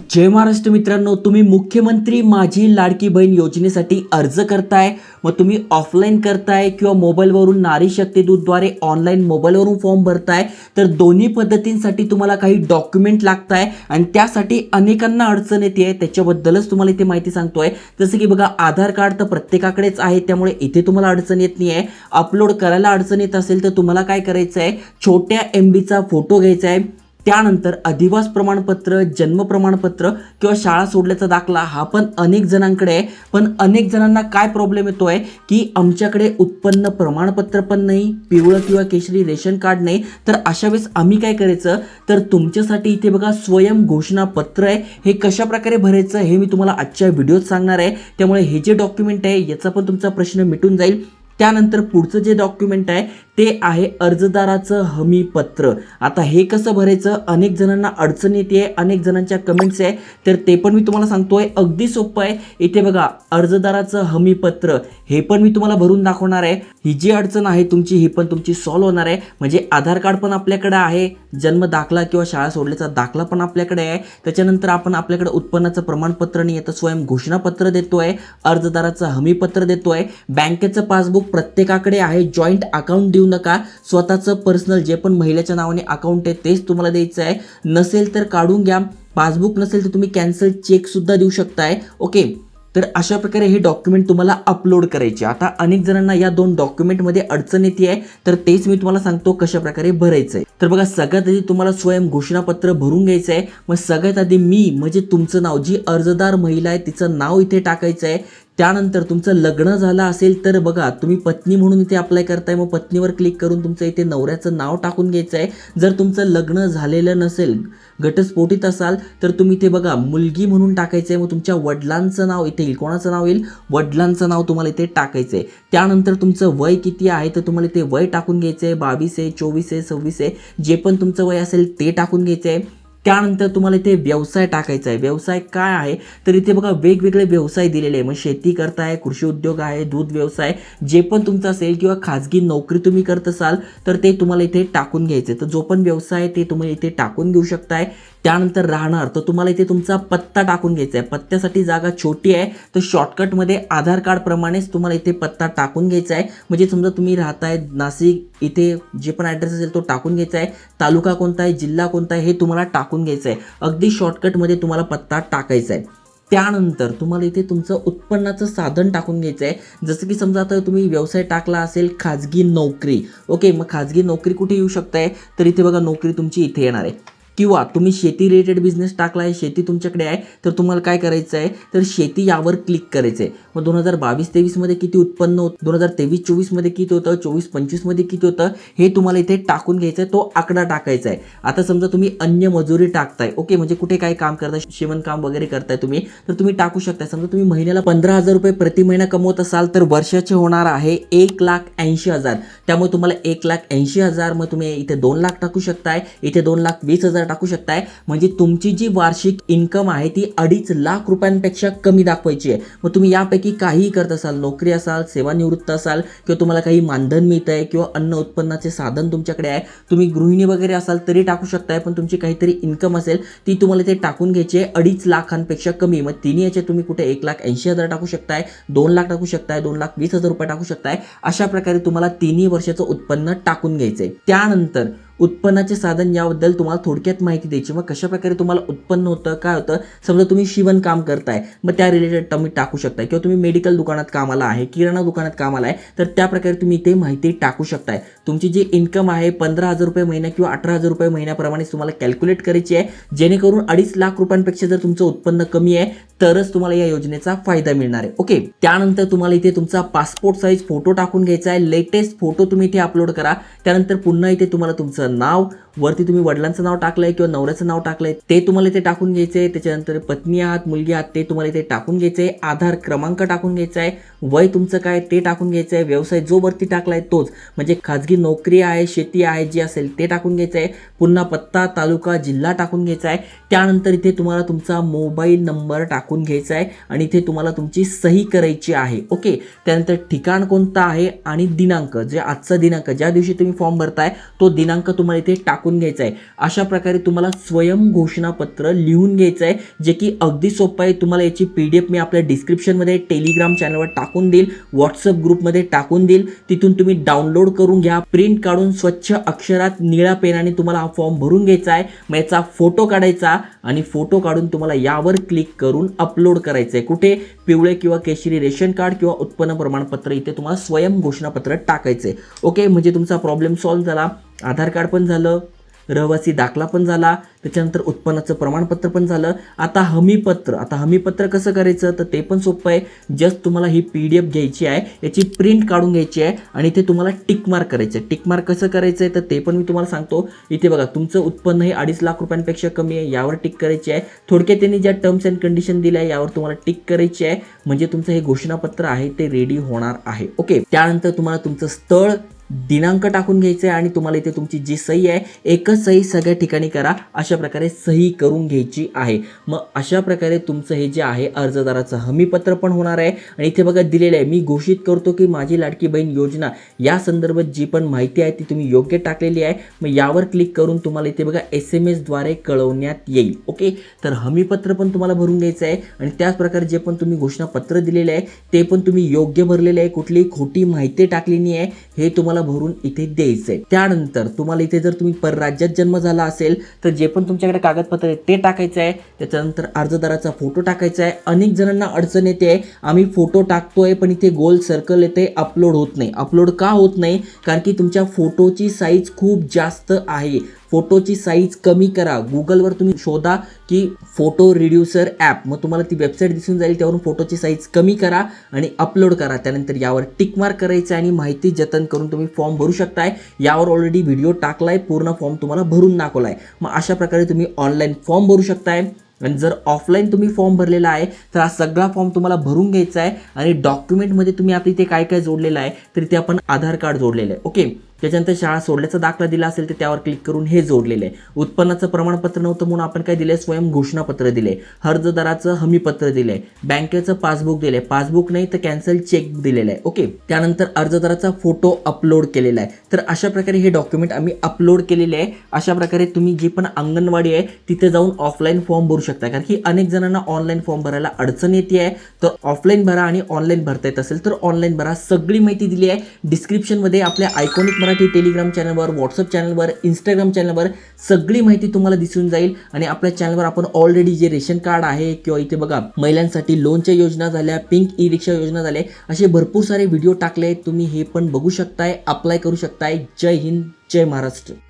जय महाराष्ट्र मित्रांनो, तुम्ही मुख्यमंत्री माझी लाडकी बहीण योजनेसाठी अर्ज करताय, मग तुम्ही ऑफलाईन करताय किंवा मोबाईलवरून नारी शक्ती दूतद्वारे ऑनलाईन मोबाईलवरून फॉर्म भरताय, तर दोन्ही पद्धतींसाठी तुम्हाला काही डॉक्युमेंट लागताय आणि त्यासाठी अनेकांना अडचण येते. त्याच्याबद्दलच तुम्हाला इथे माहिती सांगतोय. जसं की बघा, आधार कार्ड तर प्रत्येकाकडेच आहे, त्यामुळे इथे तुम्हाला अडचण येत नाही आहे. अपलोड करायला अडचण येत असेल तर तुम्हाला काय करायचं आहे, छोट्या MBचा फोटो घ्यायचा आहे. त्यानंतर अधिवास प्रमाणपत्र, जन्म प्रमाणपत्र किंवा शाळा सोडल्याचा दाखला हा पण अनेक जणांकडे आहे. पण अनेक जणांना काय प्रॉब्लेम येतोय की आमच्याकडे उत्पन्न प्रमाणपत्र पण नाही, पिवळं किंवा केशरी रेशन कार्ड नाही. तर अशा वेळेस आम्ही काय करायचं, तर तुमच्यासाठी इथे बघा स्वयं घोषणा पत्र आहे. हे कशा प्रकारे भरायचं हे मी तुम्हाला आजच्या व्हिडिओत सांगणार आहे. त्यामुळे हे जे डॉक्युमेंट आहे याचा पण तुमचा प्रश्न मिटून जाईल. त्यानंतर पुढचं जे डॉक्युमेंट आहे ते आहे अर्जदाराचं हमीपत्र. आता हे कसं भरायचं, अनेक जणांना अडचण येते, अनेक जणांच्या कमेंट्स आहे, तर ते पण मी तुम्हाला सांगतोय. अगदी सोपं आहे. इथे बघा, अर्जदाराचं हमीपत्र हे पण मी तुम्हाला भरून दाखवणार आहे. ही जी अडचण आहे तुमची ही पण तुमची सॉल्व्ह होणार आहे. म्हणजे आधार कार्ड पण आपल्याकडे आहे, जन्म दाखला किंवा शाळा सोडल्याचा दाखला पण आपल्याकडे आहे. त्याच्यानंतर आपण आपल्याकडे उत्पन्नाचं प्रमाणपत्र नाही येतं, स्वयं घोषणापत्र देतोय, अर्जदाराचं हमीपत्र देतोय, बँकेचं पासबुक प्रत्येकाकडे आहे. जॉईंट अकाउंट देऊ नका, स्वतःचं पर्सनल जे पण महिलेच्या नावाने अकाउंट आहे तेच तुम्हाला द्यायचं आहे. नसेल तर काढून घ्या. पासबुक नसेल तर तुम्ही कॅन्सल चेक सुद्धा देऊ शकताय. ओके, तर अशा प्रकारे हे डॉक्युमेंट तुम्हाला अपलोड करायचे. आता अनेक जणांना या दोन डॉक्युमेंटमध्ये अडचण येते आहे, तर तेच मी तुम्हाला सांगतो कशा प्रकारे भरायचं आहे. तर बघा, सगळ्यात आधी तुम्हाला स्वयं घोषणापत्र भरून घ्यायचं आहे. मग सगळ्यात आधी मी म्हणजे तुमचं नाव, जी अर्जदार महिला आहे तिचं नाव इथे टाकायचं आहे. त्यानंतर तुमचं लग्न झालं असेल तर बघा, तुम्ही पत्नी म्हणून इथे अप्लाय करताय, मग पत्नीवर क्लिक करून तुमचं इथे नवऱ्याचं नाव टाकून घ्यायचं आहे. जर तुमचं लग्न झालेलं नसेल, घटस्फोटित असाल, तर तुम्ही इथे बघा मुलगी म्हणून टाकायचं आहे. मग तुमच्या वडिलांचं नाव इथे येईल. कोणाचं नाव येईल? वडिलांचं नाव तुम्हाला इथे टाकायचं आहे. त्यानंतर तुमचं वय किती आहे तर तुम्हाला इथे वय टाकून घ्यायचं आहे. 22 आहे, 24 आहे, 26 आहे, जे पण तुमचं वय असेल ते टाकून घ्यायचं आहे. त्यानंतर तुम्हाला इथे व्यवसाय टाकायचा आहे. व्यवसाय काय आहे तर इथे बघा वेगवेगळे व्यवसाय दिलेले आहे. मग शेती करताय, कृषी उद्योग आहे, दूध व्यवसाय, जे पण तुमचं असेल किंवा खाजगी नोकरी तुम्ही करत असाल तर ते तुम्हाला इथे टाकून घ्यायचे. तर जो पण व्यवसाय आहे ते तुम्ही इथे टाकून घेऊ शकताय. त्यानंतर राहणार तर तुम्हाला इथे तुमचा पत्ता टाकून घ्यायचा आहे. पत्त्यासाठी जागा छोटी आहे, तर शॉर्टकटमध्ये आधार कार्ड प्रमाणेच तुम्हाला इथे पत्ता टाकून घ्यायचा आहे. म्हणजे समजा तुम्ही राहताय नाशिक, इथे जे पण ॲड्रेस असेल तो टाकून घ्यायचा आहे. तालुका कोणता आहे, जिल्हा कोणता आहे हे तुम्हाला टाकून घ्यायचं आहे. अगदी शॉर्टकटमध्ये तुम्हाला पत्ता टाकायचा आहे. त्यानंतर तुम्हाला इथे तुमचं उत्पन्नाचं साधन टाकून घ्यायचं आहे. जसं की समजा आता तुम्ही व्यवसाय टाकला असेल खाजगी नोकरी. ओके, मग खाजगी नोकरी कुठे येऊ शकताय तर इथे बघा नोकरी तुमची इथे येणार आहे. किंवा तुम्ही शेती रिलेटेड बिझनेस टाकला आहे, शेती तुमच्याकडे आहे, तर तुम्हाला काय करायचं आहे तर शेती यावर क्लिक करायचं आहे. मग 2022-23 मध्ये किती उत्पन्न होतं, 2023-24 मध्ये किती होतं, 24-25 मध्ये किती होतं हे तुम्हाला इथे टाकून घ्यायचं आहे. तो आकडा टाकायचा आहे. आता समजा तुम्ही अन्य मजुरी टाकताय, ओके, म्हणजे कुठे काय काम करताय, शिवणकाम वगैरे करताय तुम्ही, तर तुम्ही टाकू शकताय. समजा तुम्ही महिन्याला 15,000 रुपये प्रति महिना कमवत असाल तर वर्षाचे होणार आहे 1,80,000. त्यामुळे तुम्हाला 1,80,000, मग तुम्ही इथे 2 लाख टाकू शकताय, इथे 2,20,000 टाकू शकताय. म्हणजे तुमची जी वार्षिक इन्कम आहे ती 2.5 लाख रुपयांपेक्षा कमी दाखवायची आहे. मग तुम्ही यापैकी काहीही करत असाल, नोकरी असाल, सेवानिवृत्त असाल, किंवा तुम्हाला काही मानधन मिळत आहे, किंवा अन्न उत्पन्नाचे साधन तुमच्याकडे आहे, तुम्ही गृहिणी वगैरे असाल तरी टाकू शकताय. पण तुमची काहीतरी इन्कम असेल ती तुम्हाला ते टाकून घ्यायची आहे 2.5 लाखांपेक्षा कमी. मग तिन्ही याचे तुम्ही कुठे 1,80,000 टाकू शकताय, 2 लाख टाकू शकताय, 2,20,000 रुपये टाकू शकताय. अशा प्रकारे तुम्हाला तिन्ही वर्षाचं उत्पन्न टाकून घ्यायचं आहे. त्यानंतर उत्पन्नाचे साधन याबद्दल तुम्हाला थोडक्यात माहिती द्यायची. मग कशा प्रकारे तुम्हाला उत्पन्न होतं, काय होतं, समजा तुम्ही शिवणकाम करताय, मग त्या रिलेटेड तुम्ही टाकू शकताय. किंवा तुम्ही मेडिकल दुकानात कामाला आहे, किराणा दुकानात कामाला आहे, तर त्या प्रकारे तुम्ही इथे माहिती टाकू शकताय. तुमची जी इन्कम आहे 15,000 रुपये महिना किंवा 18,000 रुपये महिन्याप्रमाणे तुम्हाला कॅल्क्युलेट करायची आहे. जेणेकरून 2.5 लाख रुपयांपेक्षा जर तुमचं उत्पन्न कमी आहे तरच तुम्हाला या योजनेचा फायदा मिळणार आहे. ओके, त्यानंतर तुम्हाला इथे तुमचा पासपोर्ट साईज फोटो टाकून घ्यायचा आहे. लेटेस्ट फोटो तुम्ही इथे अपलोड करा. त्यानंतर पुन्हा इथे तुम्हाला तुमचं नाव, वरती तुम्ही वडिलांचं नाव टाकलंय किंवा नवऱ्याचं नाव टाकलंय ते तुम्हाला इथे टाकून घ्यायचंय. त्याच्यानंतर पत्नी आहात, मुलगी आहात ते तुम्हाला इथे टाकून घ्यायचंय. आधार क्रमांक टाकून घ्यायचा आहे. वय तुमचं काय ते टाकून घ्यायचं आहे. व्यवसाय जो वरती टाकलाय तोच, म्हणजे खाजगी नोकरी आहे, शेती आहे, जे असेल ते टाकून घ्यायचं आहे. पुन्हा पत्ता, तालुका, जिल्हा टाकून घ्यायचा आहे. त्यानंतर इथे तुम्हाला तुमचा मोबाईल नंबर टाकून घ्यायचा आहे आणि इथे तुम्हाला तुमची सही करायची आहे. ओके, त्यानंतर ठिकाण कोणतं आहे आणि दिनांक, जे आजचा दिनांक ज्या दिवशी तुम्ही फॉर्म भरताय तो दिनांक तुम्हाला इथे टाकून टाकून घ्यायचं आहे. अशा प्रकारे तुम्हाला स्वयं घोषणापत्र लिहून घ्यायचं आहे, जे की अगदी सोपं आहे. तुम्हाला याची PDF मी आपल्या डिस्क्रिप्शनमध्ये टेलिग्राम चॅनलवर टाकून देईल, व्हॉट्सअप ग्रुपमध्ये टाकून देईल. तिथून तुम्ही डाउनलोड करून घ्या, प्रिंट काढून स्वच्छ अक्षरात निळ्या पेनाने तुम्हाला हा फॉर्म भरून घ्यायचा आहे. मग याचा फोटो काढायचा आणि फोटो काढून तुम्हाला यावर क्लिक करून अपलोड करायचं आहे. कुठे? पिवळे किंवा केशरी रेशन कार्ड किंवा उत्पन्न प्रमाणपत्र इथे तुम्हाला स्वयं घोषणापत्र टाकायचे. ओके, म्हणजे तुमचा प्रॉब्लेम सॉल्व्ह झाला. आधार कार्ड पण झालं, रहिवासी दाखला पण झाला, त्याच्यानंतर उत्पन्नाचं प्रमाणपत्र पण झालं. आता हमीपत्र कसं करायचं तर ते पण सोपं आहे. जस्ट तुम्हाला ही PDF घ्यायची आहे, याची प्रिंट काढून घ्यायची आहे आणि इथे तुम्हाला टिक मार्क करायचं आहे. टिक मार्क कसं करायचं आहे तर ते पण मी तुम्हाला सांगतो. इथे बघा, तुमचं उत्पन्न हे 2.5 लाख रुपयांपेक्षा कमी आहे, यावर टिक करायची आहे. थोडक्यात त्यांनी ज्या टर्म्स अँड कंडिशन दिल्या आहे यावर तुम्हाला टिक करायची आहे. म्हणजे तुमचं हे घोषणापत्र आहे ते रेडी होणार आहे. ओके, त्यानंतर तुम्हाला तुमचं स्थळ, दिनांक टाकून घ्यायचं आहे आणि तुम्हाला इथे तुमची जी सही आहे एकच सही सगळ्या ठिकाणी करा. अशा प्रकारे सही करून घ्यायची आहे. मग अशा प्रकारे तुमचं हे जे आहे अर्जदाराचं हमीपत्र पण होणार आहे. आणि इथे बघा दिलेलं आहे, मी घोषित करतो की माझी लाडकी बहीण योजना या संदर्भात जी पण माहिती आहे ती तुम्ही योग्य टाकलेली आहे. मग यावर क्लिक करून तुम्हाला इथे बघा SMS द्वारे कळवण्यात येईल. ओके, तर हमीपत्र पण तुम्हाला भरून घ्यायचं आहे आणि त्याच प्रकारे जे पण तुम्ही घोषणापत्र दिलेले आहे ते पण तुम्ही योग्य भरलेले आहे, कुठलीही खोटी माहिती टाकली नाही आहे हे तुम्हाला भरून इथे द्यायचंय. त्यानंतर तुम्हाला इथे जर तुम्ही परराज्यात जन्म झाला असेल तर जे पण तुमच्याकडे कागदपत्र आहे ते टाकायचं आहे. त्याच्यानंतर अर्जदाराचा फोटो टाकायचा आहे. अनेक जणांना अडचण येते, आम्ही फोटो टाकतोय पण इथे गोल सर्कल येते, अपलोड होत नाही. अपलोड का होत नाही? कारण की तुमच्या फोटोची साईज खूप जास्त आहे. फोटोची साईज कमी करा. गुगलवर तुम्ही शोधा की फोटो रिड्युसर ॲप, मग तुम्हाला ती वेबसाईट दिसून जाईल. त्यावरून फोटोची साईज कमी करा आणि अपलोड करा. त्यानंतर यावर टिक मार्क करायचं आणि माहिती जतन करून तुम्ही फॉर्म भरू शकताय. यावर ऑलरेडी व्हिडिओ टाकलाय, पूर्ण फॉर्म तुम्हाला भरून दाखवलाय. मग अशा प्रकारे तुम्ही ऑनलाईन फॉर्म भरू शकताय. आणि जर ऑफलाईन तुम्ही फॉर्म भरलेला आहे तर हा सगळा फॉर्म तुम्हाला भरून घ्यायचा आहे. आणि डॉक्युमेंटमध्ये तुम्ही आपल्या इथे काय काय जोडलेलं आहे तर इथे आपण आधार कार्ड जोडलेलं आहे. ओके, त्याच्यानंतर शाळा सोडल्याचा दाखला दिला असेल तर त्यावर क्लिक करून हे जोडलेलं आहे. उत्पन्नाचं प्रमाणपत्र नव्हतं म्हणून आपण काय दिले? स्वयं घोषणापत्र दिले. अर्जदाराचं हमीपत्र दिले. बँकेचं पासबुक दिले. पासबुक नाही तर कॅन्सल चेक दिलेलं आहे. ओके, त्यानंतर अर्जदाराचा फोटो अपलोड केलेला आहे. तर अशा प्रकारे हे डॉक्युमेंट आम्ही अपलोड केलेले आहे. अशा प्रकारे तुम्ही जी पण अंगणवाडी आहे तिथे जाऊन ऑफलाईन फॉर्म भरू शकता. कारण की अनेक जणांना ऑनलाईन फॉर्म भरायला अडचण येते आहे. तर ऑफलाईन भरा आणि ऑनलाईन भरता येत असेल तर ऑनलाईन भरा. सगळी माहिती दिली आहे डिस्क्रिप्शनमध्ये. आपल्या आयकॉनिक मराठी टेलिग्राम चॅनलवर, व्हॉट्सअप चॅनलवर, इंस्टाग्राम चॅनलवर सगळी माहिती तुम्हाला दिसून जाईल. आणि आपल्या चॅनलवर आपण ऑलरेडी जे रेशन कार्ड आहे किंवा इथे बघा महिलांसाठी लोनच्या योजना झाल्या, पिंक ई-रिक्षा योजना झाले, असे भरपूर सारे व्हिडिओ टाकले. तुम्ही हे पण बघू शकताय, अप्लाय करू शकताय. जय हिंद, जय महाराष्ट्र.